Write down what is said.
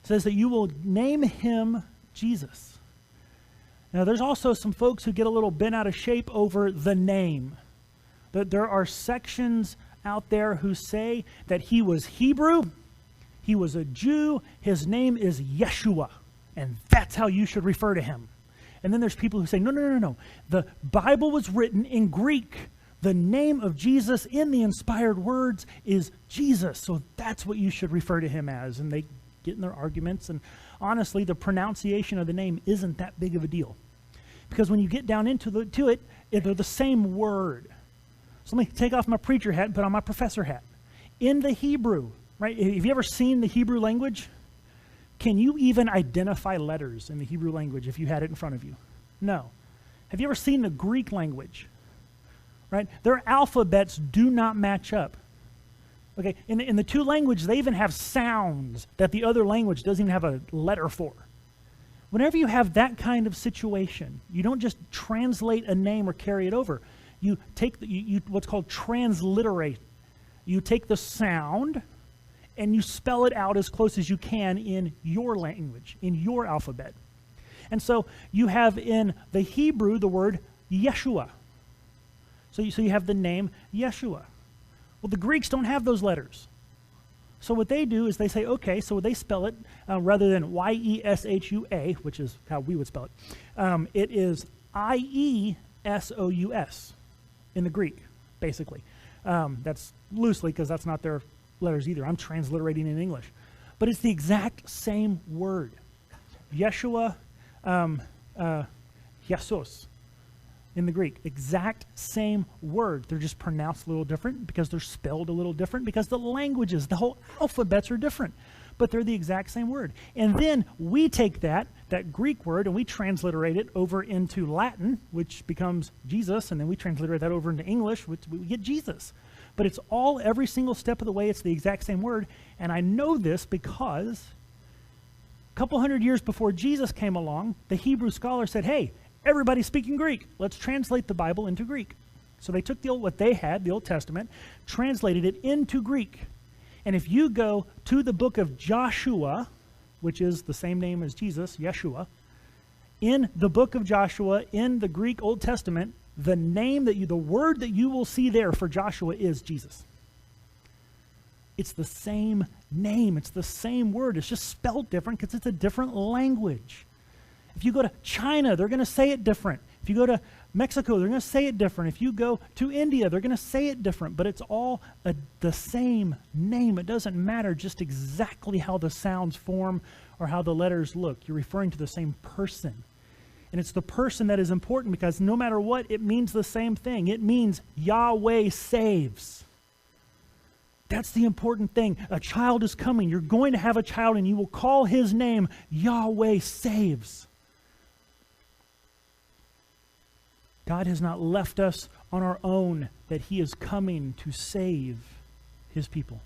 says that you will name him Jesus. Now, there's also some folks who get a little bent out of shape over the name. That there are sections out there who say that he was Hebrew, he was a Jew, his name is Yeshua, and that's how you should refer to him. And then there's people who say, no. The Bible was written in Greek. The name of Jesus in the inspired words is Jesus, so that's what you should refer to him as. And they get in their arguments, and honestly, the pronunciation of the name isn't that big of a deal. Because when you get down into it, they're the same word. So let me take off my preacher hat and put on my professor hat. In the Hebrew, right? Have you ever seen the Hebrew language? Can you even identify letters in the Hebrew language if you had it in front of you? No. Have you ever seen the Greek language? Right? Their alphabets do not match up. Okay, in the two languages, they even have sounds that the other language doesn't even have a letter for. Whenever you have that kind of situation, you don't just translate a name or carry it over. You take what's called transliterate. You take the sound and you spell it out as close as you can in your language, in your alphabet. And so you have in the Hebrew the word Yeshua. So you have the name Yeshua. Well, the Greeks don't have those letters. So what they do is they say, okay, so they spell it rather than Y-E-S-H-U-A, which is how we would spell it. It is I-E-S-O-U-S in the Greek, basically. That's loosely because that's not their letters either. I'm transliterating in English. But it's the exact same word. Yeshua, Jesus in the Greek. Exact same word. They're just pronounced a little different because they're spelled a little different because the languages, the whole alphabets are different. But they're the exact same word. And then we take that Greek word, and we transliterate it over into Latin, which becomes Jesus, and then we transliterate that over into English, which we get Jesus. But it's all, every single step of the way, it's the exact same word. And I know this because a couple hundred years before Jesus came along, the Hebrew scholar said, hey, everybody's speaking Greek. Let's translate the Bible into Greek. So they took what they had, the Old Testament, translated it into Greek. And if you go to the book of Joshua, which is the same name as Jesus, Yeshua, in the book of Joshua, in the Greek Old Testament, the word that you will see there for Joshua is Jesus. It's the same name. It's the same word. It's just spelled different because it's a different language. If you go to China, they're going to say it different. If you go to Mexico, they're going to say it different. If you go to India, they're going to say it different. But it's all the same name. It doesn't matter just exactly how the sounds form or how the letters look. You're referring to the same person. And it's the person that is important because no matter what, it means the same thing. It means Yahweh saves. That's the important thing. A child is coming. You're going to have a child and you will call his name Yahweh saves. God has not left us on our own, that he is coming to save his people.